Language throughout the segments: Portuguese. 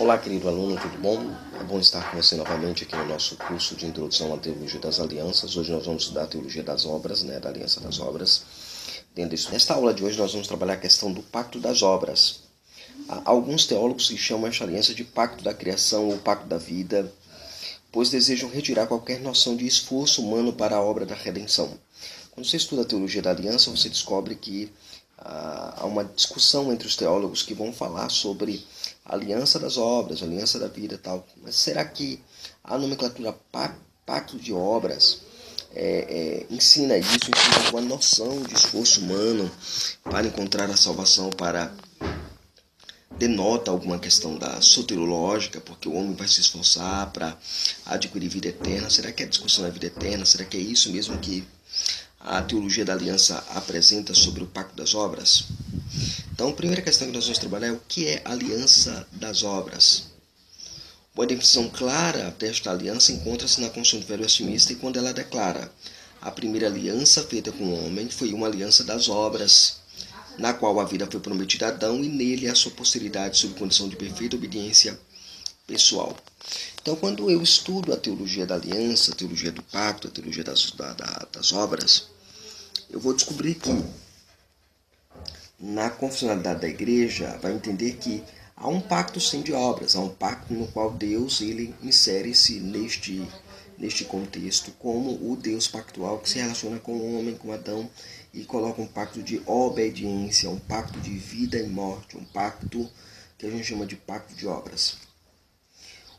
Olá, querido aluno, tudo bom? É bom estar com você novamente aqui no nosso curso de Introdução à Teologia das Alianças. Hoje nós vamos estudar a Teologia das Obras, da Aliança das Obras. Nesta aula de hoje nós vamos trabalhar a questão do Pacto das Obras. Há alguns teólogos que chamam esta aliança de Pacto da Criação ou Pacto da Vida, pois desejam retirar qualquer noção de esforço humano para a obra da redenção. Quando você estuda a Teologia da Aliança, você descobre que há uma discussão entre os teólogos que vão falar sobre a aliança das obras, a aliança da vida e tal. Mas será que a nomenclatura pacto de obras ensina isso, ensina uma noção de esforço humano para encontrar a salvação, denota alguma questão da soteriológica, porque o homem vai se esforçar para adquirir vida eterna? Será que é a discussão da vida eterna? Será que é isso mesmo que a teologia da aliança apresenta sobre o pacto das obras? Então, a primeira questão que nós vamos trabalhar é o que é a aliança das obras. Uma definição clara desta aliança encontra-se na Confissão do Velho Westminster, quando ela declara: a primeira aliança feita com o homem foi uma aliança das obras, na qual a vida foi prometida a Adão e nele a sua posteridade sob condição de perfeita obediência pessoal. Então, quando eu estudo a teologia da aliança, a teologia do pacto, a teologia das obras, eu vou descobrir que na confessionalidade da igreja vai entender que há um pacto sim de obras, há um pacto no qual Deus ele insere-se neste contexto como o Deus pactual que se relaciona com o homem, com Adão, e coloca um pacto de obediência, um pacto de vida e morte, um pacto que a gente chama de pacto de obras.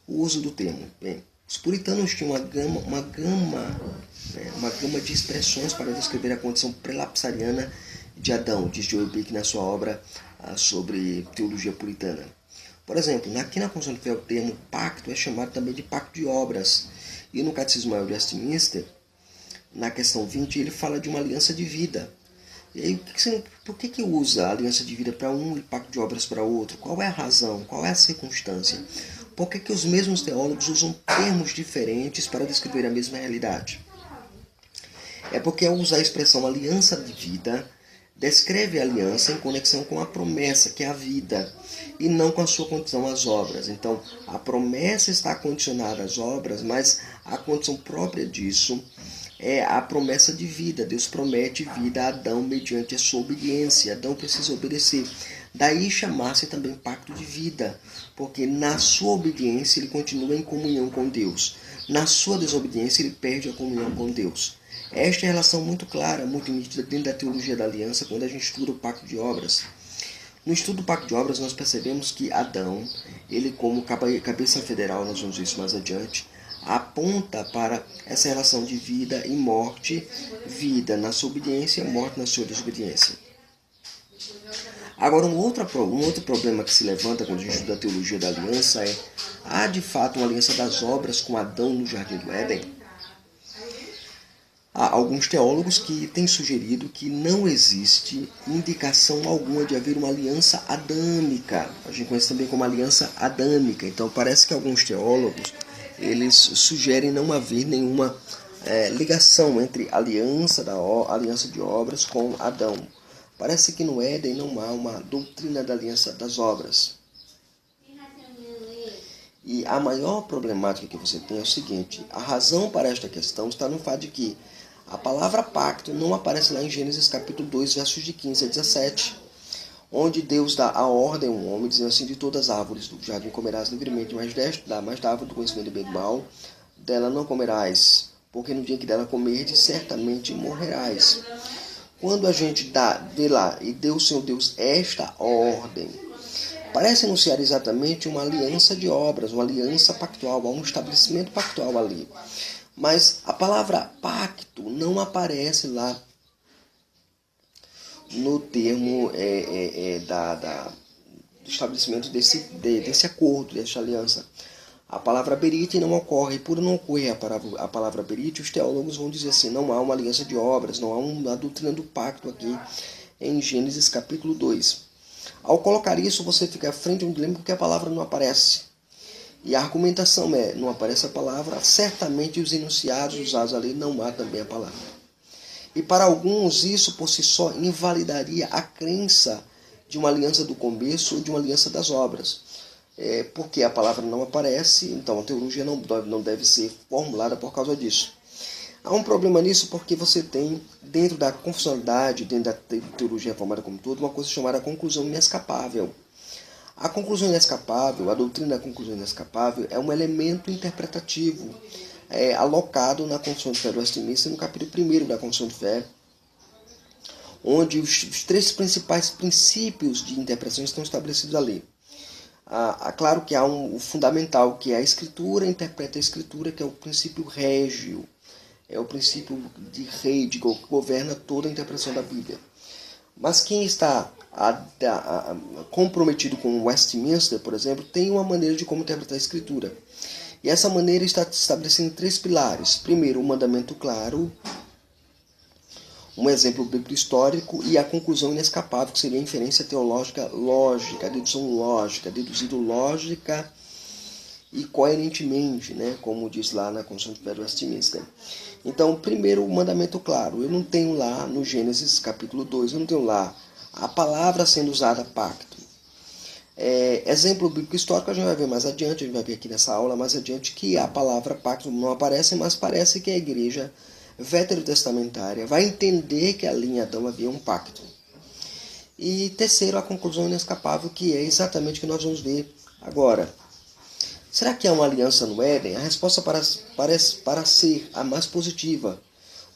O uso do termo. Bem, os puritanos tinham uma gama de expressões para descrever a condição prelapsariana de Adão, diz Joel Bick na sua obra sobre teologia puritana. Por exemplo, aqui na Confissão de Fé o termo pacto é chamado também de pacto de obras. E no Catecismo Maior de Westminster, na questão 20, ele fala de uma aliança de vida. E aí, por que usa a aliança de vida para um e pacto de obras para outro? Qual é a razão? Qual é a circunstância? Por que os mesmos teólogos usam termos diferentes para descrever a mesma realidade? É porque ao usar a expressão aliança de vida, descreve a aliança em conexão com a promessa, que é a vida, e não com a sua condição às obras. Então, a promessa está condicionada às obras, mas a condição própria disso é a promessa de vida. Deus promete vida a Adão mediante a sua obediência. Adão precisa obedecer. Daí chamar-se também pacto de vida, porque na sua obediência ele continua em comunhão com Deus. Na sua desobediência ele perde a comunhão com Deus. Esta é a relação muito clara, muito nítida dentro da teologia da aliança quando a gente estuda o pacto de obras. No estudo do pacto de obras nós percebemos que Adão, ele como cabeça federal, nós vamos ver isso mais adiante, aponta para essa relação de vida e morte, vida na sua obediência, morte na sua desobediência. Agora, um outro problema que se levanta quando a gente estuda a teologia da aliança é: há de fato uma aliança das obras com Adão no Jardim do Éden? Há alguns teólogos que têm sugerido que não existe indicação alguma de haver uma aliança adâmica. A gente conhece também como aliança adâmica. Então parece que alguns teólogos eles sugerem não haver nenhuma ligação entre a aliança de obras com Adão. Parece que no Éden não há uma doutrina da aliança das obras. E a maior problemática que você tem é o seguinte: a razão para esta questão está no fato de que a palavra pacto não aparece lá em Gênesis capítulo 2, versos de 15 a 17, onde Deus dá a ordem ao homem, dizendo assim: de todas as árvores do jardim comerás livremente, mas da árvore do conhecimento do bem e do mal, dela não comerás, porque no dia que dela comerdes, certamente morrerás. Quando a gente vê lá, e deu o Senhor Deus esta ordem, parece anunciar exatamente uma aliança de obras, uma aliança pactual, um estabelecimento pactual ali. Mas a palavra pacto não aparece lá no termo do estabelecimento desse acordo, dessa aliança. A palavra berite não ocorre. E por não ocorrer a palavra berite, os teólogos vão dizer assim: não há uma aliança de obras, não há uma doutrina do pacto aqui em Gênesis capítulo 2. Ao colocar isso, você fica à frente de um dilema porque a palavra não aparece. E a argumentação não aparece a palavra, certamente os enunciados usados ali não há também a palavra. E para alguns isso por si só invalidaria a crença de uma aliança do começo ou de uma aliança das obras. porque a palavra não aparece, então a teologia não deve ser formulada por causa disso. Há um problema nisso porque você tem, dentro da confessionalidade, dentro da teologia reformada como um todo, uma coisa chamada conclusão inescapável. A conclusão inescapável, a doutrina da conclusão inescapável, é um elemento interpretativo alocado na Confissão de Fé do Westminster, no capítulo 1º da Confissão de Fé, onde os três principais princípios de interpretação estão estabelecidos ali. Claro que há o fundamental, que é a Escritura, interpreta a Escritura, que é o princípio régio, é o princípio de rei, que governa toda a interpretação da Bíblia. Mas quem está comprometido com o Westminster, por exemplo, tem uma maneira de como interpretar a Escritura. E essa maneira está estabelecendo 3 pilares. Primeiro, o mandamento claro, um exemplo bíblico histórico e a conclusão inescapável, que seria a inferência teológica lógica, a dedução lógica, deduzido lógica e coerentemente, como diz lá na Confissão de Fé do Westminster. Então, primeiro, o mandamento claro. Eu não tenho lá, no Gênesis capítulo 2, eu não tenho lá a palavra sendo usada, pacto. Exemplo bíblico histórico a gente vai ver mais adiante, a gente vai ver aqui nessa aula mais adiante, que a palavra pacto não aparece, mas parece que a igreja veterotestamentária vai entender que ali em Adão havia um pacto. E terceiro, a conclusão inescapável, que é exatamente o que nós vamos ver agora. Será que há uma aliança no Éden? A resposta parece para ser a mais positiva,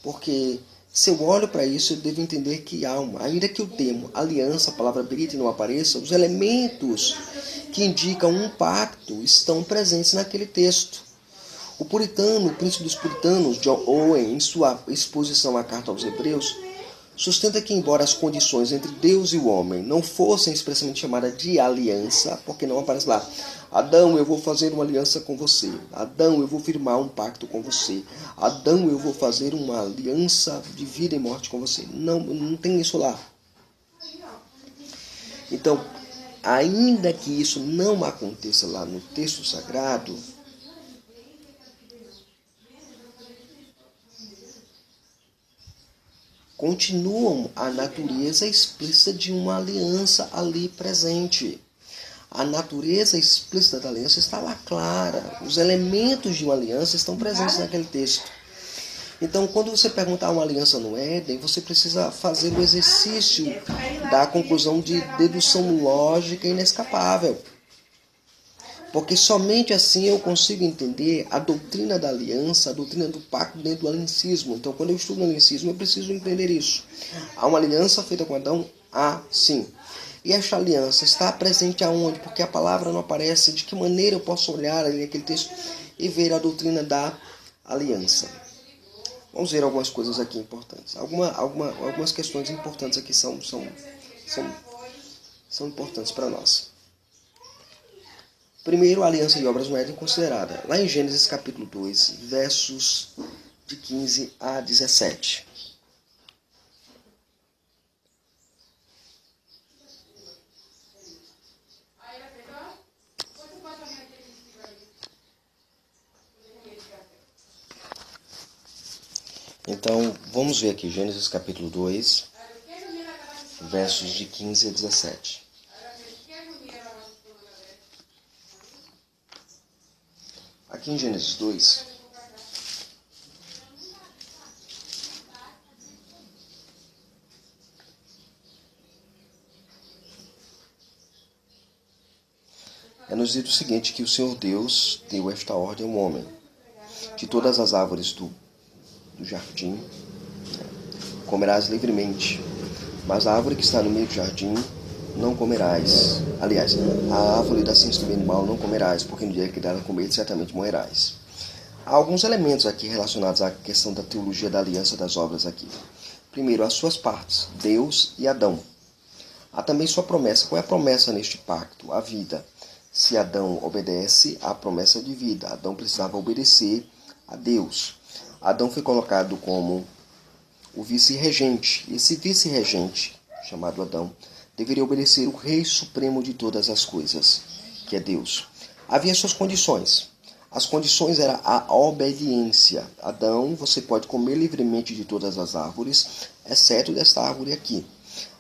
porque se eu olho para isso, eu devo entender que há uma, ainda que o termo aliança, a palavra berite não apareça, os elementos que indicam um pacto estão presentes naquele texto. O puritano, o príncipe dos puritanos, John Owen, em sua exposição à carta aos Hebreus, sustenta que, embora as condições entre Deus e o homem não fossem expressamente chamadas de aliança, porque não aparece lá, Adão, eu vou fazer uma aliança com você. Adão, eu vou firmar um pacto com você. Adão, eu vou fazer uma aliança de vida e morte com você. Não tem isso lá. Então, ainda que isso não aconteça lá no texto sagrado, continuam a natureza explícita de uma aliança ali presente. A natureza explícita da aliança está lá clara. Os elementos de uma aliança estão presentes naquele texto. Então, quando você perguntar uma aliança no Éden, você precisa fazer o exercício da conclusão de dedução lógica inescapável. Porque somente assim eu consigo entender a doutrina da aliança, a doutrina do pacto dentro do aliancismo. Então, quando eu estudo o aliancismo, eu preciso entender isso. Há uma aliança feita com Adão? Sim. E esta aliança está presente aonde? Porque a palavra não aparece. De que maneira eu posso olhar ali aquele texto e ver a doutrina da aliança? Vamos ver algumas coisas aqui importantes. Algumas questões importantes aqui são importantes para nós. Primeiro, a aliança de obras no Éden considerada. Lá em Gênesis capítulo 2, versos de 15 a 17. Então, vamos ver aqui Gênesis capítulo 2, versos de 15 a 17. Aqui em Gênesis 2, nos dito o seguinte, que o Senhor Deus deu esta ordem ao homem: de todas as árvores do jardim comerás livremente, mas a árvore que está no meio do jardim não comerás. Aliás, a árvore da ciência do bem e do mal não comerás, porque no dia que dela comer, certamente morrerás. Há alguns elementos aqui relacionados à questão da teologia da aliança das obras aqui. Primeiro, as suas partes, Deus e Adão. Há também sua promessa. Qual é a promessa neste pacto? A vida. Se Adão obedece à promessa de vida, Adão precisava obedecer a Deus. Adão foi colocado como o vice-regente. Esse vice-regente, chamado Adão, deveria obedecer o Rei Supremo de todas as coisas, que é Deus. Havia suas condições. As condições eram a obediência. Adão, você pode comer livremente de todas as árvores, exceto desta árvore aqui.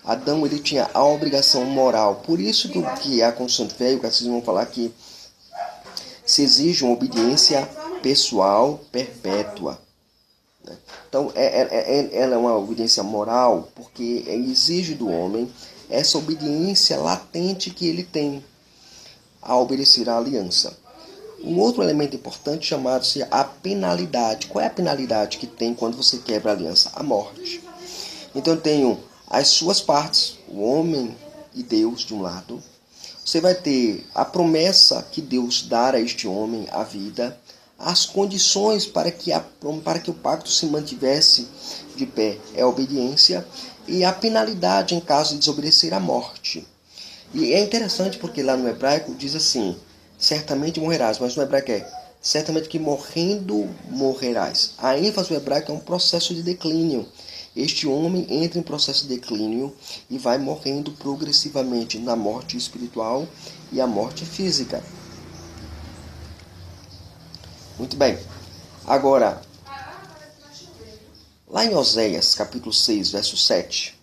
Adão ele tinha a obrigação moral. Por isso que a construção de fé e o catecismo vão falar que se exige uma obediência pessoal perpétua. Então, ela é uma obediência moral porque exige do homem essa obediência latente que ele tem a obedecer à aliança. Um outro elemento importante chamado-se a penalidade. Qual é a penalidade que tem quando você quebra a aliança? A morte. Então eu tenho as suas partes, o homem e Deus de um lado. Você vai ter a promessa que Deus dá a este homem, a vida, as condições para que o pacto se mantivesse de pé é a obediência, e a penalidade em caso de desobedecer, a morte. E é interessante porque lá no hebraico diz assim, certamente morrerás, mas no hebraico é certamente que morrendo morrerás. A ênfase do hebraico é um processo de declínio. Este homem entra em processo de declínio e vai morrendo progressivamente na morte espiritual e a morte física. Muito bem. Agora, lá em Oséias, capítulo 6, verso 7,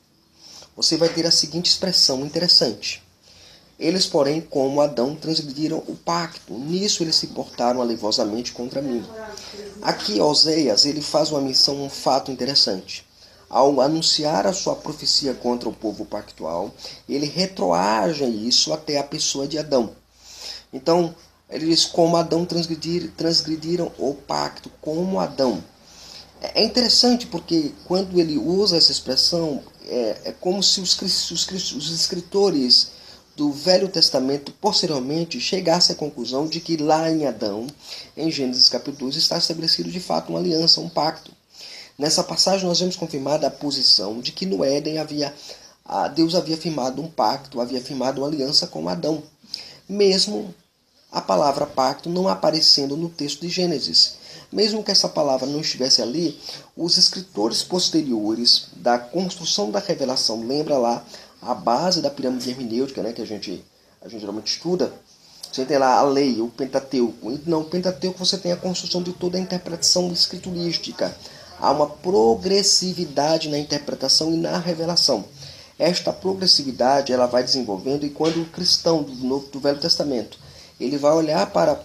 você vai ter a seguinte expressão interessante. Eles, porém, como Adão, transgrediram o pacto. Nisso eles se portaram alevosamente contra mim. Aqui, Oséias, ele faz uma menção, um fato interessante. Ao anunciar a sua profecia contra o povo pactual, ele retroage isso até a pessoa de Adão. Então, ele diz, como Adão transgrediram o pacto, como Adão. É interessante porque quando ele usa essa expressão, é como se os escritores do Velho Testamento posteriormente chegassem à conclusão de que lá em Adão, em Gênesis capítulo 2, está estabelecido de fato uma aliança, um pacto. Nessa passagem nós vemos confirmada a posição de que no Éden Deus havia firmado um pacto, havia firmado uma aliança com Adão. Mesmo a palavra pacto não aparecendo no texto de Gênesis. Mesmo que essa palavra não estivesse ali, os escritores posteriores da construção da revelação, lembra lá a base da pirâmide hermenêutica, né, que a gente geralmente estuda, você tem lá a lei, o Pentateuco. No Pentateuco você tem a construção de toda a interpretação escriturística. Há uma progressividade na interpretação e na revelação. Esta progressividade ela vai desenvolvendo e quando o cristão do Velho Testamento ele vai olhar para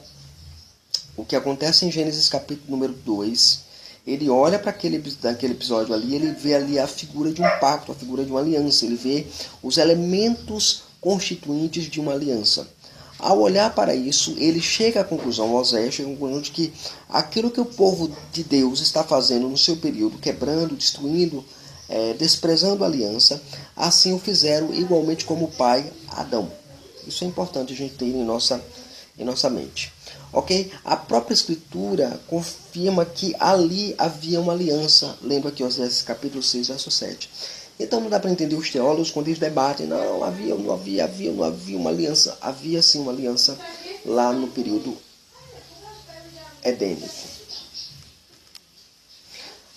o que acontece em Gênesis capítulo número 2, ele olha para aquele episódio ali, ele vê ali a figura de um pacto, a figura de uma aliança, ele vê os elementos constituintes de uma aliança. Ao olhar para isso, ele chega à conclusão, Oséias chega à conclusão de que aquilo que o povo de Deus está fazendo no seu período, quebrando, destruindo, desprezando a aliança, assim o fizeram igualmente como o pai Adão. Isso é importante a gente ter em nossa mente. Ok? A própria Escritura confirma que ali havia uma aliança, lendo aqui Oséias capítulo 6, verso 7. Então não dá para entender os teólogos quando eles debatem, não havia uma aliança. Havia sim uma aliança lá no período edênico.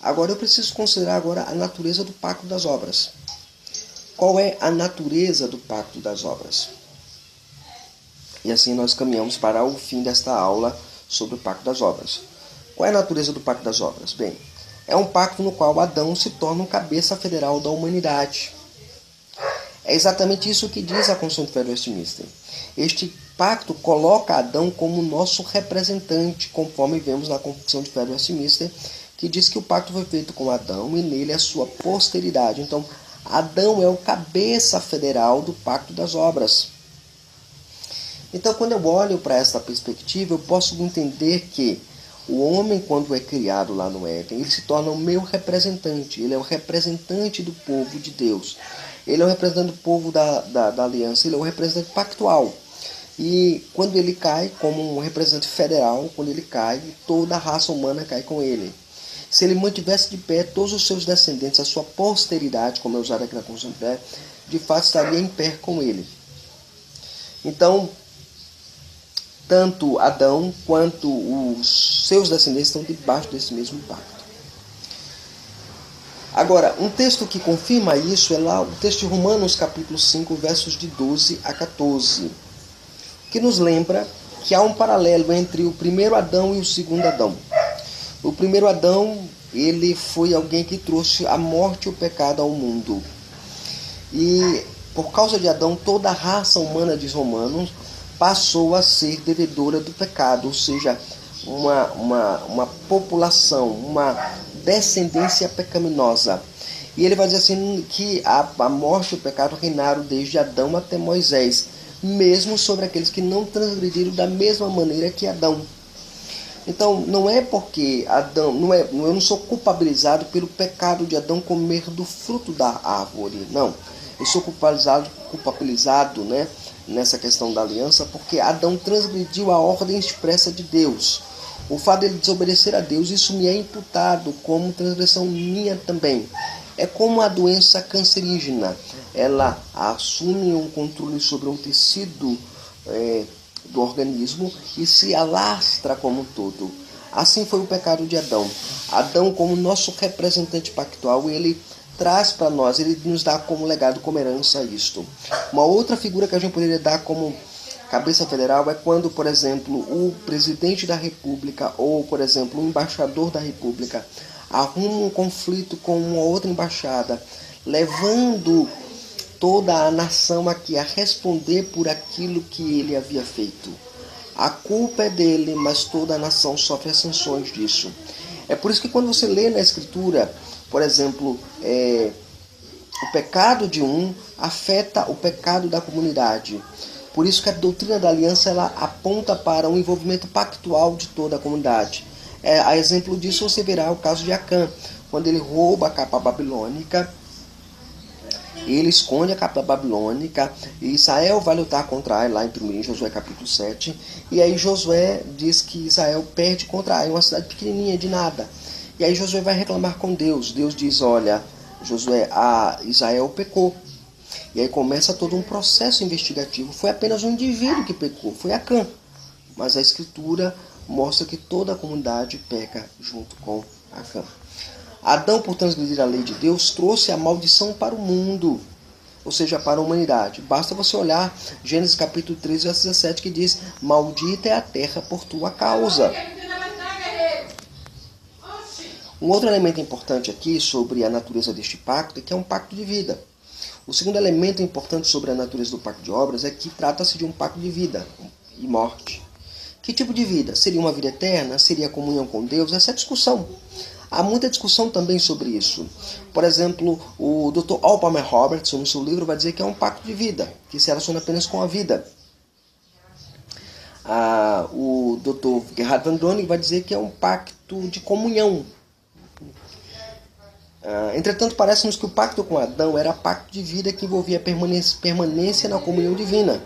Agora eu preciso considerar agora a natureza do pacto das obras. Qual é a natureza do pacto das obras? E assim nós caminhamos para o fim desta aula sobre o pacto das obras. Qual é a natureza do pacto das obras? Bem, é um pacto no qual Adão se torna o cabeça federal da humanidade. É exatamente isso que diz a Confissão de Fé de Westminster. Este pacto coloca Adão como nosso representante, conforme vemos na Confissão de Fé de Westminster, que diz que o pacto foi feito com Adão e nele a sua posteridade. Então, Adão é o cabeça federal do pacto das obras. Então, quando eu olho para essa perspectiva, eu posso entender que o homem, quando é criado lá no Éden, ele se torna o meu representante. Ele é o representante do povo de Deus. Ele é o representante do povo da aliança. Ele é o representante pactual. E quando ele cai, como um representante federal, quando ele cai, toda a raça humana cai com ele. Se ele mantivesse de pé todos os seus descendentes, a sua posteridade, como é usado aqui na Confissão de Fé, de fato estaria em pé com ele. Então, tanto Adão quanto os seus descendentes estão debaixo desse mesmo pacto. Agora, um texto que confirma isso é lá o texto de Romanos capítulo 5, versos de 12 a 14, que nos lembra que há um paralelo entre o primeiro Adão e o segundo Adão. O primeiro Adão, ele foi alguém que trouxe a morte e o pecado ao mundo. E por causa de Adão, toda a raça humana, diz Romanos, passou a ser devedora do pecado, ou seja, uma população, uma descendência pecaminosa. E ele vai dizer assim que a morte e o pecado reinaram desde Adão até Moisés, mesmo sobre aqueles que não transgrediram da mesma maneira que Adão. Então, não é porque Adão, eu não sou culpabilizado pelo pecado de Adão comer do fruto da árvore, não. Eu sou culpabilizado, né, nessa questão da aliança, porque Adão transgrediu a ordem expressa de Deus. O fato de ele desobedecer a Deus, isso me é imputado como transgressão minha também. É como a doença cancerígena. Ela assume um controle sobre um tecido do organismo e se alastra como um todo. Assim foi o pecado de Adão. Adão, como nosso representante pactual, ele traz para nós, ele nos dá como legado, como herança isto. Uma outra figura que a gente poderia dar como cabeça federal é quando, por exemplo, o presidente da República ou, por exemplo, o embaixador da República arruma um conflito com uma outra embaixada, levando toda a nação aqui a responder por aquilo que ele havia feito. A culpa é dele, mas toda a nação sofre as sanções disso. É por isso que quando você lê na Escritura, por exemplo, o pecado de um afeta o pecado da comunidade. Por isso que a doutrina da aliança ela aponta para um envolvimento pactual de toda a comunidade. A exemplo disso você verá o caso de Acã, quando ele rouba a capa babilônica, ele esconde a capa babilônica, e Israel vai lutar contra Ai, lá em Josué capítulo 7, e aí Josué diz que Israel perde contra Ai, uma cidade pequenininha de nada. E aí Josué vai reclamar com Deus. Deus diz, olha, Josué, Israel pecou. E aí começa todo um processo investigativo. Foi apenas um indivíduo que pecou, foi Acã. Mas a Escritura mostra que toda a comunidade peca junto com Acã. Adão, por transgredir a lei de Deus, trouxe a maldição para o mundo, ou seja, para a humanidade. Basta você olhar Gênesis capítulo 13, verso 17, que diz, maldita é a terra por tua causa. Um outro elemento importante aqui sobre a natureza deste pacto é que é um pacto de vida. O segundo elemento importante sobre a natureza do pacto de obras é que trata-se de um pacto de vida e morte. Que tipo de vida? Seria uma vida eterna? Seria a comunhão com Deus? Essa é a discussão. Há muita discussão também sobre isso. Por exemplo, o Dr. Al Palmer Robertson, no seu livro, vai dizer que é um pacto de vida, que se relaciona apenas com a vida. O Dr. Gerhard Van Droning vai dizer que é um pacto de comunhão. Entretanto, parece-nos que o pacto com Adão era pacto de vida que envolvia permanência na comunhão divina.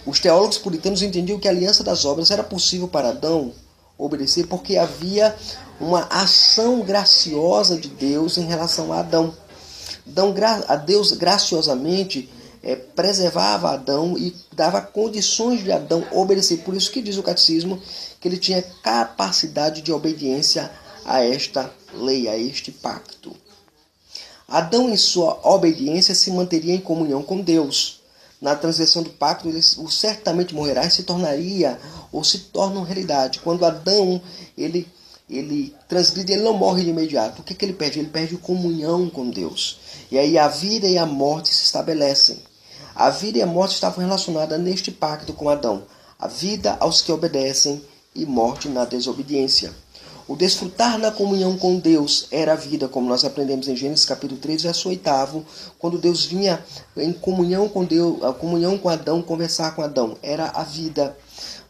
Os teólogos puritanos entendiam que a aliança das obras era possível para Adão obedecer porque havia uma ação graciosa de Deus em relação a Adão. A Deus graciosamente preservava Adão e dava condições de Adão obedecer. Por isso que diz o catecismo que ele tinha capacidade de obediência a esta lei, a este pacto. Adão, em sua obediência, se manteria em comunhão com Deus. Na transgressão do pacto, ele certamente morrerá e se tornaria, ou se torna uma realidade. Quando Adão, ele transgride, ele não morre de imediato. O que ele perde? Ele perde comunhão com Deus. E aí a vida e a morte se estabelecem. A vida e a morte estavam relacionadas neste pacto com Adão. A vida aos que obedecem e morte na desobediência. O desfrutar na comunhão com Deus era a vida, como nós aprendemos em Gênesis capítulo 3, verso 8, quando Deus vinha em comunhão com Deus, a comunhão com Adão, conversar com Adão, era a vida.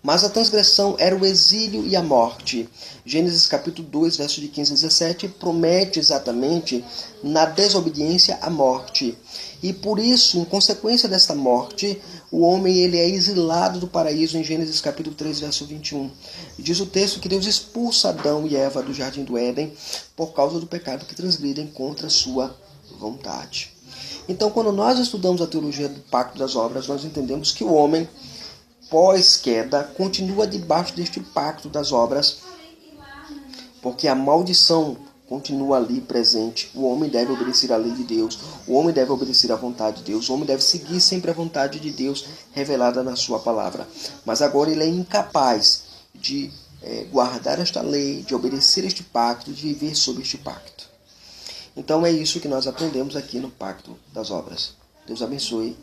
Mas a transgressão era o exílio e a morte. Gênesis capítulo 2, verso de 15 a 17, promete exatamente na desobediência a morte. E por isso, em consequência desta morte, o homem ele é exilado do paraíso em Gênesis capítulo 3, verso 21. E diz o texto que Deus expulsa Adão e Eva do jardim do Éden por causa do pecado que transgridem contra a sua vontade. Então, quando nós estudamos a teologia do pacto das obras, nós entendemos que o homem, pós-queda, continua debaixo deste pacto das obras, porque a maldição continua ali presente. O homem deve obedecer à lei de Deus, o homem deve obedecer à vontade de Deus, o homem deve seguir sempre a vontade de Deus revelada na sua palavra. Mas agora ele é incapaz de guardar esta lei, de obedecer este pacto, de viver sob este pacto. Então é isso que nós aprendemos aqui no pacto das obras. Deus abençoe.